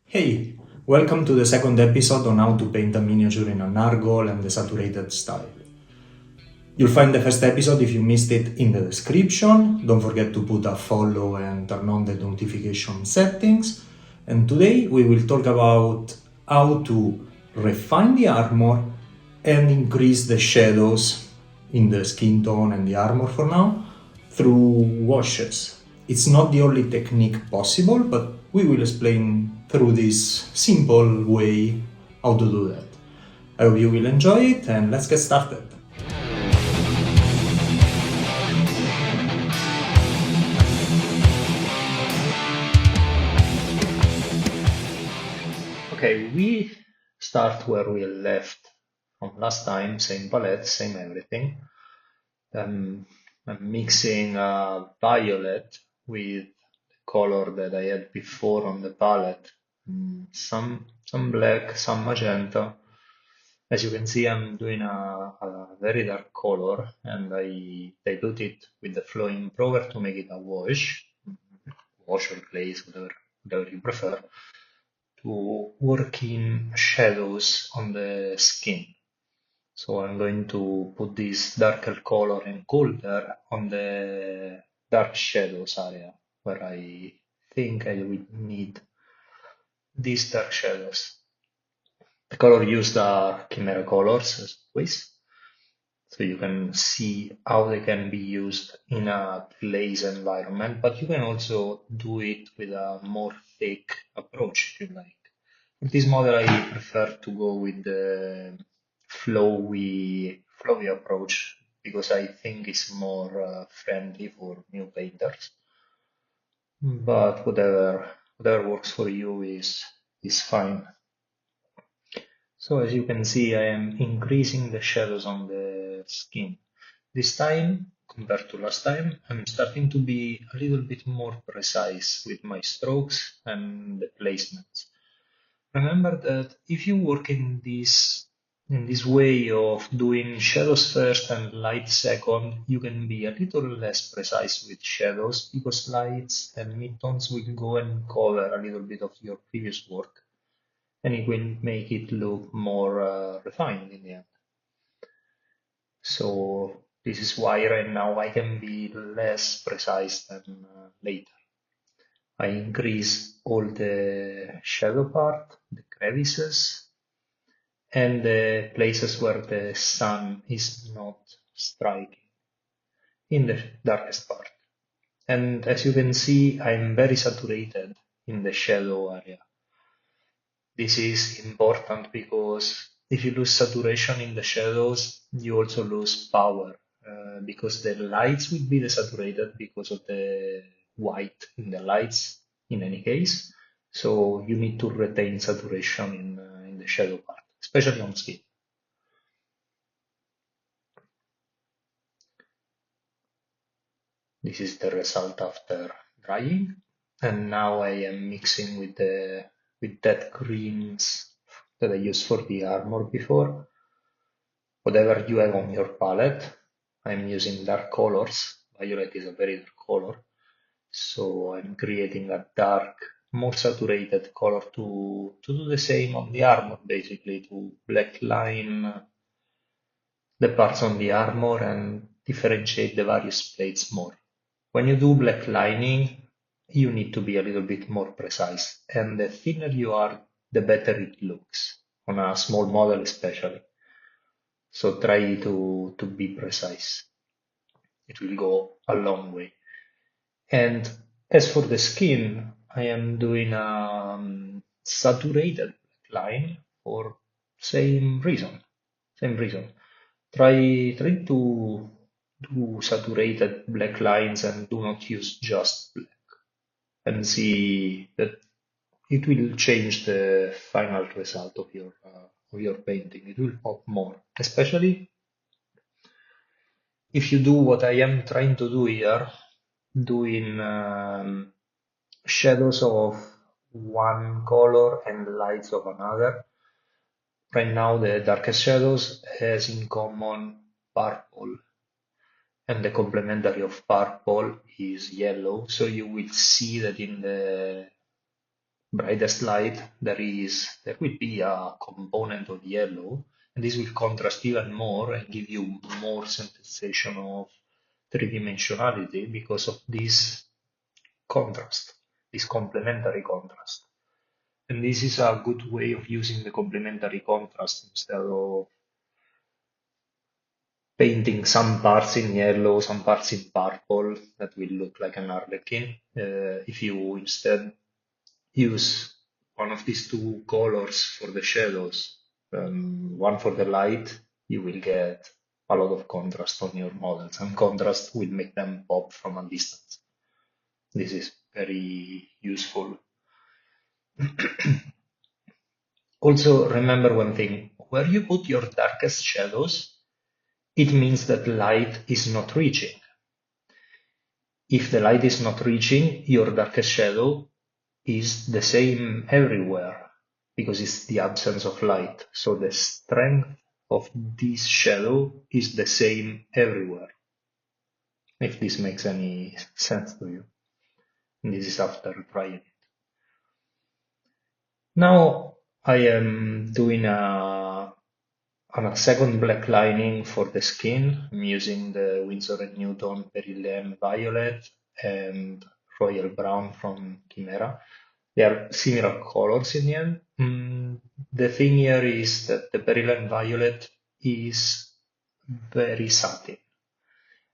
Hey, welcome to the second episode on how to paint a miniature in a Nurgle and the saturated style. You'll find the first episode if you missed it in the description. Don't forget to put a follow and turn on the notification settings. And today we will talk about how to refine the armor and increase the shadows in the skin tone and the armor for now through washes. It's not the only technique possible, but we will explain through this simple way how to do that. I hope you will enjoy it and let's get started. Okay, we start where we left from last time, same palette, same everything. I'm mixing violet with the color that I had before on the palette. Some black, some magenta. As you can see, I'm doing a very dark color and I dilute it with the flow improver to make it a wash or glaze, whatever you prefer, to work in shadows on the skin. So I'm going to put this darker color and color on the dark shadows area where I think I will need these dark shadows. The color used are Kimera colors as always, so you can see how they can be used in a glaze environment, but you can also do it with a more thick approach if you like. For this model, I prefer to go with the flowy approach because I think it's more friendly for new painters. But whatever works for you is fine. So as you can see, I am increasing the shadows on the skin. This time, compared to last time, I'm starting to be a little bit more precise with my strokes and the placements. Remember that if you work in this way of doing shadows first and light second, you can be a little less precise with shadows because lights and midtones will go and cover a little bit of your previous work, and it will make it look more refined in the end. So this is why right now I can be less precise than later. I increase all the shadow part, the crevices, and the places where the sun is not striking in the darkest part. And as you can see, I'm very saturated in the shadow area. This is important because if you lose saturation in the shadows, you also lose power because the lights will be desaturated because of the white in the lights in any case. So you need to retain saturation in the shadow part, especially on skin. This is the result after drying. And now I am mixing with that greens that I used for the armor before. Whatever you have on your palette, I'm using dark colors. Violet is a very dark color. So I'm creating a dark, more saturated color to do the same on the armor, basically, to blackline the parts on the armor and differentiate the various plates more. When you do black lining, you need to be a little bit more precise, and the thinner you are, the better it looks, on a small model especially. So try to be precise. It will go a long way. And as for the skin, I am doing a saturated black line for same reason. Same reason. Try to do saturated black lines and do not use just black and see that it will change the final result of your painting. It will pop more, especially if you do what I am trying to do here, doing shadows of one color and lights of another. Right now, the darkest shadows has in common purple, and the complementary of purple is yellow. So you will see that in the brightest light, there will be a component of yellow, and this will contrast even more and give you more sensation of three-dimensionality because of this contrast, this complementary contrast. And this is a good way of using the complementary contrast instead of painting some parts in yellow, some parts in purple that will look like an harlequin. If you instead use one of these two colors for the shadows, one for the light, you will get a lot of contrast on your models, and contrast will make them pop from a distance. This is very useful. Also, remember one thing, where you put your darkest shadows, it means that light is not reaching. If the light is not reaching, your darkest shadow is the same everywhere because it's the absence of light. So the strength of this shadow is the same everywhere. If this makes any sense to you. And this is after trying it. Now I am doing a second black lining for the skin. I'm using the Winsor & Newton Perylene Violet and Royal Brown from Kimera. They are similar colors in the end. The thing here is that the Perylene Violet is very satin.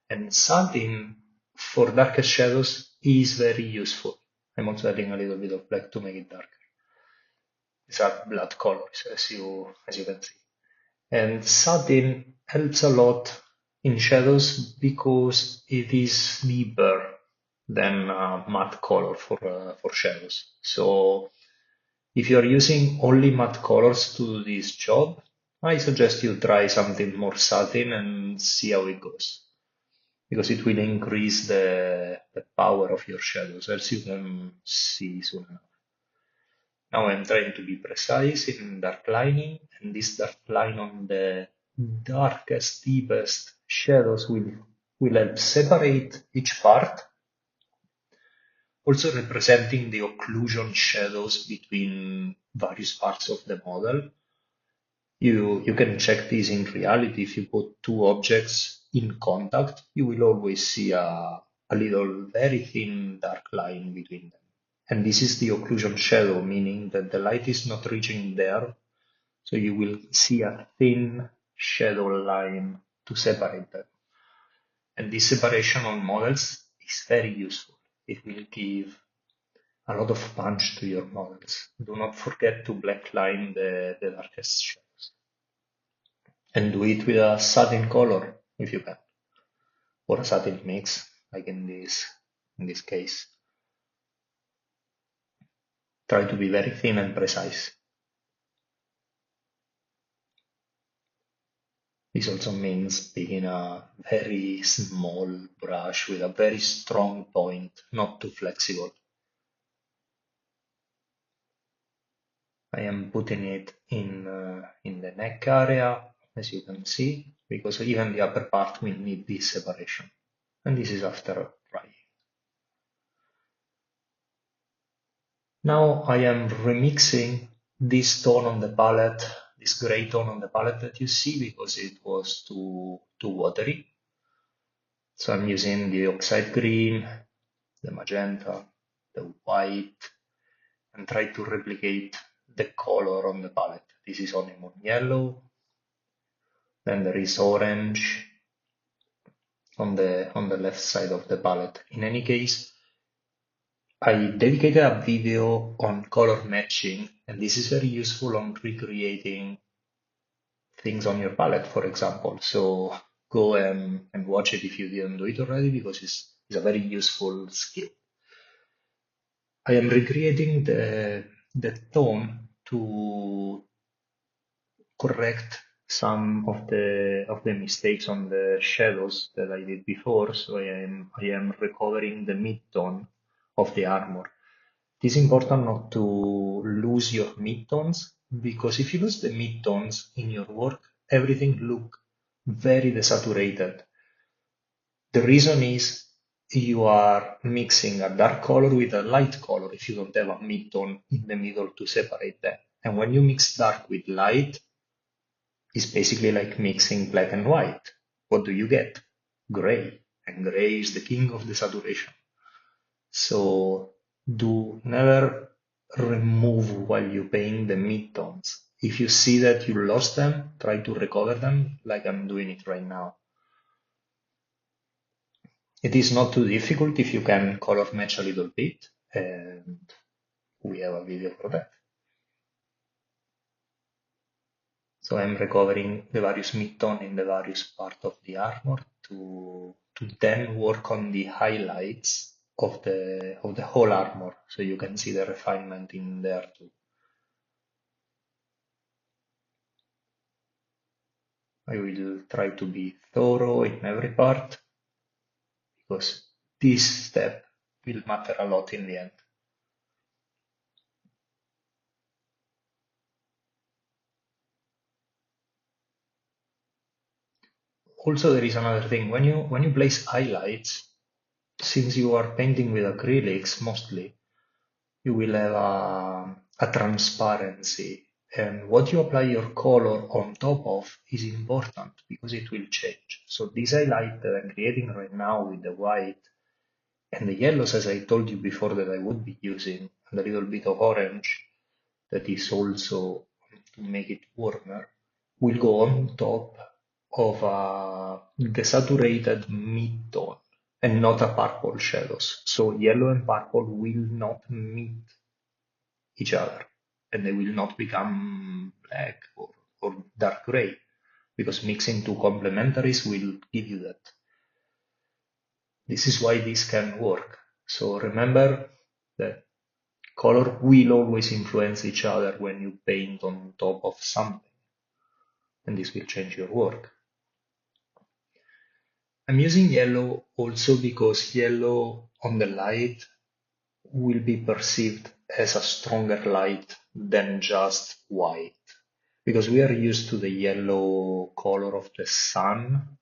And satin for darker shadows is very useful. I'm also adding a little bit of black to make it darker. These are blood colors, as you can see. And satin helps a lot in shadows because it is deeper than matte color for shadows. So if you're using only matte colors to do this job, I suggest you try something more satin and see how it goes. Because it will increase the power of your shadows, as you can see soon enough. Now I'm trying to be precise in dark lining, and this dark line on the darkest, deepest shadows will help separate each part, also representing the occlusion shadows between various parts of the model. You can check this in reality. If you put two objects in contact, you will always see a little very thin dark line between them. And this is the occlusion shadow, meaning that the light is not reaching there, so you will see a thin shadow line to separate them. And this separation on models is very useful. It will give a lot of punch to your models. Do not forget to blackline the darkest shadows. And do it with a satin color if you can, or a satin mix, like in this case. Try to be very thin and precise. This also means picking a very small brush with a very strong point, not too flexible. I am putting it in the neck area, as you can see, because even the upper part will need this separation. And this is after drying. Now I am remixing this tone on the palette, this gray tone on the palette that you see, because it was too watery. So I'm using the oxide green, the magenta, the white, and try to replicate the color on the palette. This is honeymoon yellow. Then there is orange on the left side of the palette. In any case, I dedicated a video on color matching, and this is very useful on recreating things on your palette, for example. So go and watch it if you didn't do it already, because it's a very useful skill. I am recreating the tone to correct some of the mistakes on the shadows that I did before. So I am recovering the mid-tone of the armor. It is important not to lose your midtones, because if you lose the midtones in your work, everything looks very desaturated. The reason is you are mixing a dark color with a light color if you don't have a midtone in the middle to separate them. And when you mix dark with light, it's basically like mixing black and white. What do you get? Gray. And gray is the king of the saturation. So do never remove while you paint the midtones. If you see that you lost them, try to recover them like I'm doing it right now. It is not too difficult if you can color match a little bit, and we have a video for that. So I'm recovering the various midtone in the various part of the armor to then work on the highlights of the whole armor, so you can see the refinement in there too. I will try to be thorough in every part because this step will matter a lot in the end. Also, there is another thing. When you place highlights, since you are painting with acrylics mostly, you will have a transparency. And what you apply your color on top of is important because it will change. So this highlight that I'm creating right now with the white and the yellows, as I told you before that I would be using, and a little bit of orange, that is also to make it warmer, will go on top of a desaturated mid-tone and not a purple shadows. So yellow and purple will not meet each other and they will not become black or dark gray because mixing two complementaries will give you that. This is why this can work. So remember that color will always influence each other when you paint on top of something, and this will change your work. I'm using yellow also because yellow on the light will be perceived as a stronger light than just white. Because we are used to the yellow color of the sun.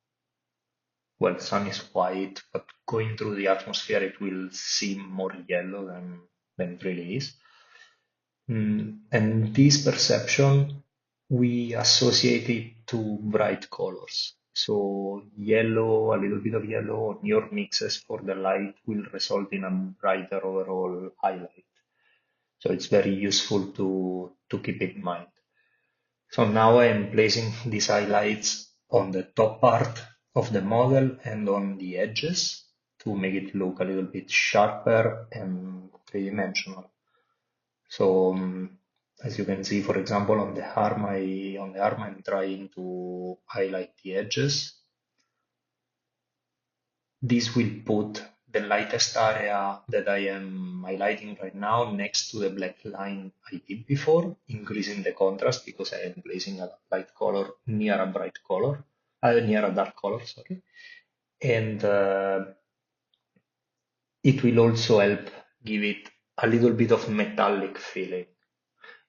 Well, the sun is white, but going through the atmosphere, it will seem more yellow than it really is. And this perception, we associate it to bright colors. So yellow, a little bit of yellow on your mixes for the light will result in a brighter overall highlight. So it's very useful to keep in mind. So now I am placing these highlights on the top part of the model and on the edges to make it look a little bit sharper and three-dimensional. So as you can see, for example, on the arm, I'm trying to highlight the edges. This will put the lightest area that I am highlighting right now next to the black line I did before, increasing the contrast because I am placing a light color near a bright color, near a dark color, sorry. And it will also help give it a little bit of metallic feeling.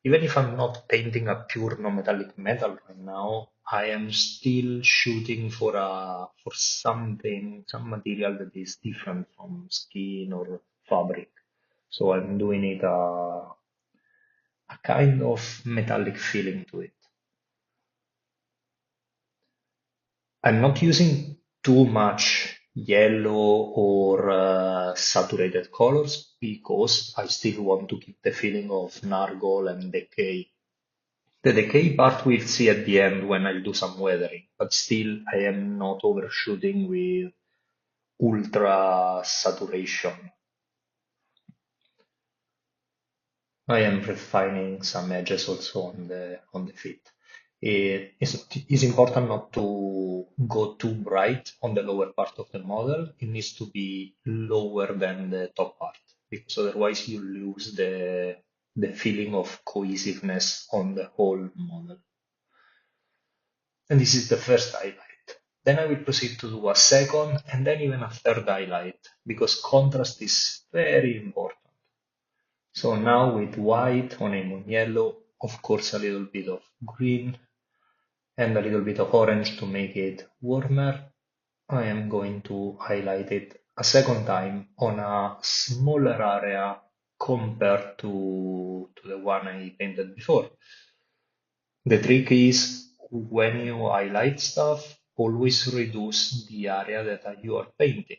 Even if I'm not painting a pure non-metallic metal right now, I am still shooting for something, some material that is different from skin or fabric. So I'm doing it a kind of metallic feeling to it. I'm not using too much yellow or saturated colors because I still want to keep the feeling of Nurgle and decay. The decay part we'll see at the end when I'll do some weathering, but still I am not overshooting with ultra saturation. I am refining some edges also on the feet. It's important not to go too bright on the lower part of the model. It needs to be lower than the top part, because otherwise you lose the feeling of cohesiveness on the whole model. And this is the first highlight. Then I will proceed to do a second and then even a third highlight because contrast is very important. So now with white on a yellow, of course a little bit of green and a little bit of orange to make it warmer, I am going to highlight it a second time on a smaller area compared to the one I painted before. The trick is when you highlight stuff, always reduce the area that you are painting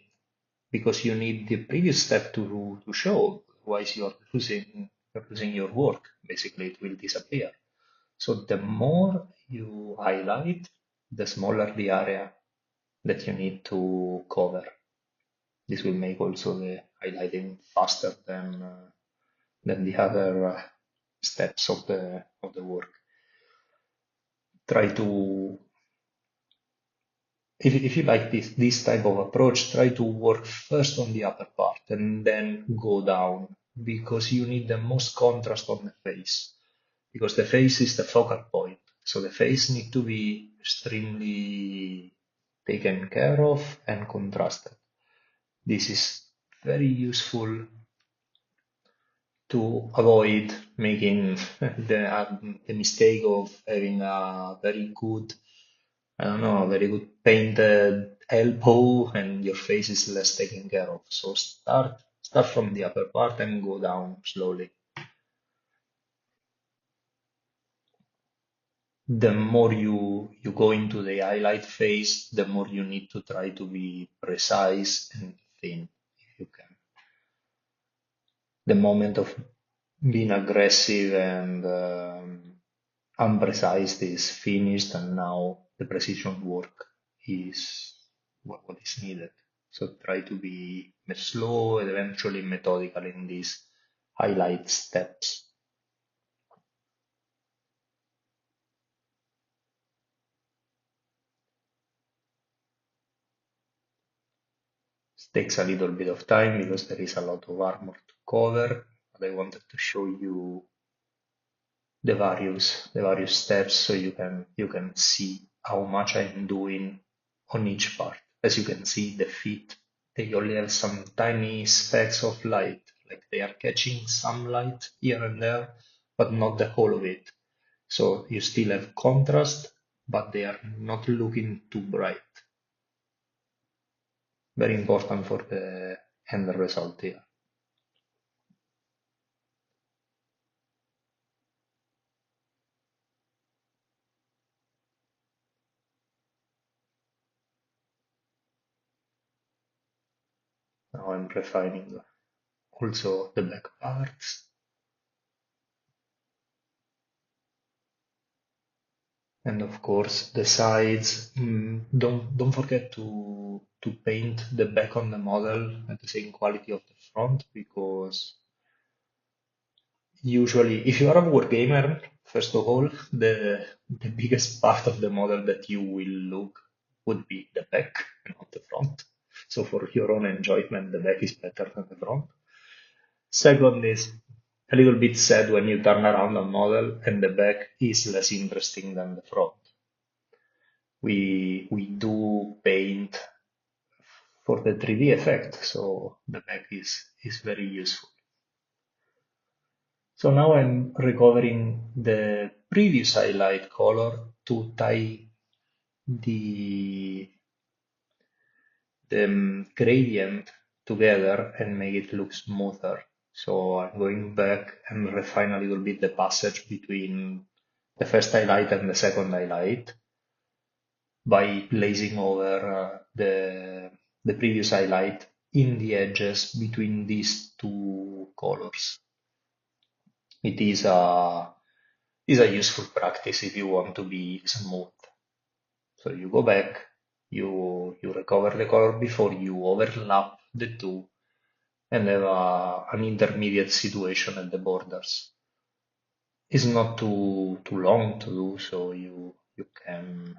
because you need the previous step to show. Otherwise, you're losing your work. Basically, it will disappear. So the more you highlight, the smaller the area that you need to cover. This will make also the highlighting faster than the other steps of the work. Try to if you like this type of approach, try to work first on the upper part and then go down because you need the most contrast on the face because the face is the focal point. So the face need to be extremely taken care of and contrasted. This is very useful to avoid making the mistake of having a very good, I don't know, very good painted elbow and your face is less taken care of. So start from the upper part and go down slowly. The more you go into the highlight phase, the more you need to try to be precise and thin if you can. The moment of being aggressive and unprecise is finished, and now the precision work is what is needed. So try to be slow and eventually methodical in these highlight steps. It takes a little bit of time because there is a lot of armor to cover, but I wanted to show you the various steps so you can see how much I'm doing on each part. As you can see, the feet, they only have some tiny specks of light, like they are catching some light here and there, but not the whole of it. So you still have contrast, but they are not looking too bright. Very important for the end result here. Now I'm refining also the back parts. And of course, the sides. Don't forget to paint the back on the model at the same quality of the front because usually, if you are a wargamer, first of all, the biggest part of the model that you will look would be the back and not the front. So for your own enjoyment, the back is better than the front. Second is a little bit sad when you turn around a model and the back is less interesting than the front. We do paint for the 3D effect, so the back is very useful. So now I'm recovering the previous highlight color to tie the gradient together and make it look smoother. So I'm going back and refine a little bit the passage between the first highlight and the second highlight by placing over the previous highlight in the edges between these two colors. It is a useful practice if you want to be smooth. So you go back, you recover the color before you overlap the two and have an intermediate situation at the borders. It's not too long to do, so you can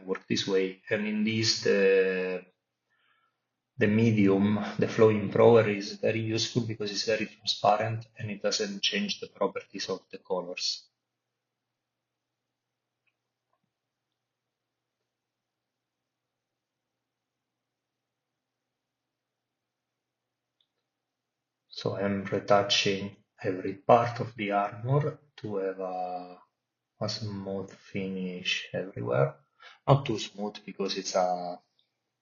work this way. And in this the medium, the flow improver is very useful because it's very transparent and it doesn't change the properties of the colors. So I'm retouching every part of the armor to have a smooth finish everywhere. Not too smooth because it's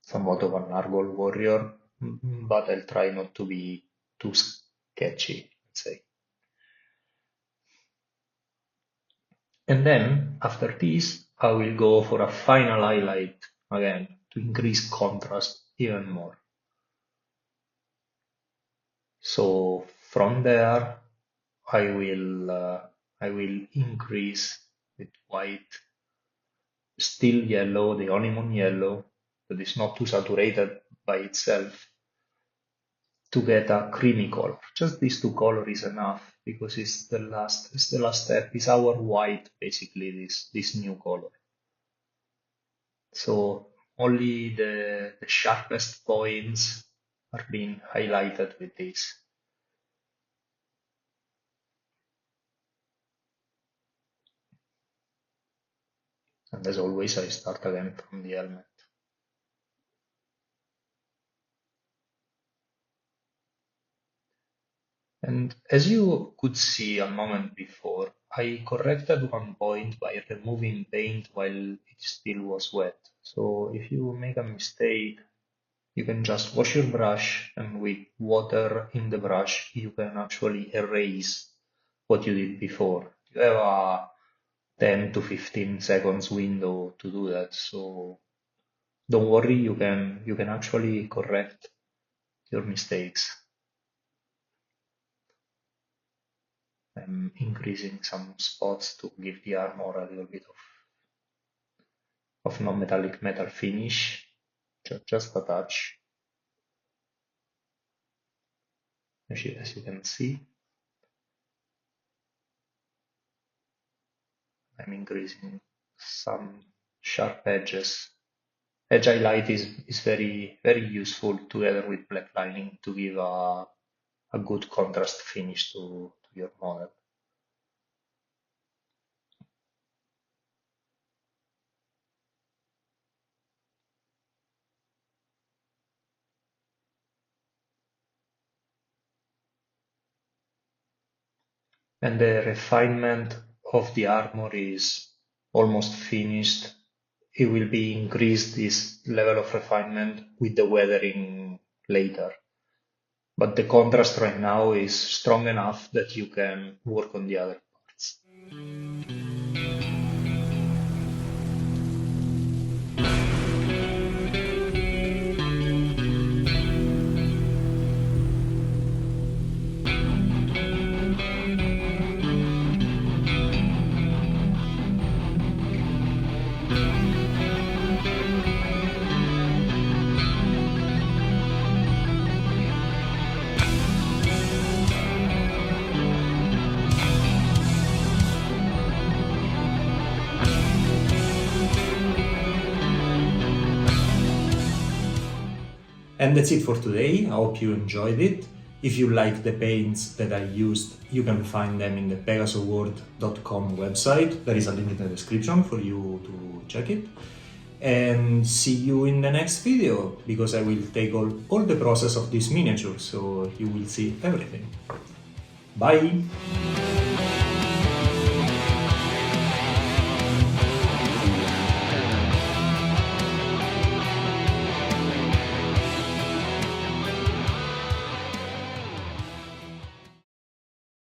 somewhat of a Nurgle warrior, but I'll try not to be too sketchy, let's say. And then after this, I will go for a final highlight again to increase contrast even more. So from there, I will increase with white, still yellow, the honeymoon yellow, that is not too saturated by itself, to get a creamy color. Just these two colors is enough because it's the last step. It's our white basically, this new color. So only the sharpest points are being highlighted with this. And as always, I start again from the helmet. And as you could see a moment before, I corrected one point by removing paint while it still was wet. So if you make a mistake, you can just wash your brush, and with water in the brush, you can actually erase what you did before. You have a 10 to 15 seconds window to do that, so don't worry, you can actually correct your mistakes. I'm increasing some spots to give the armor a little bit of non-metallic metal finish, just a touch, as you can see. I'm increasing some sharp edges. Edge highlight is very useful together with black lining to give a good contrast finish to your model. And the refinement of the armor is almost finished. It will be increased, this level of refinement, with the weathering later. But the contrast right now is strong enough that you can work on the other parts. And that's it for today. I hope you enjoyed it. If you like the paints that I used, you can find them in the pegasoworld.com website. There is a link in the description for you to check it. And see you in the next video, because I will take all the process of this miniature, so you will see everything. Bye!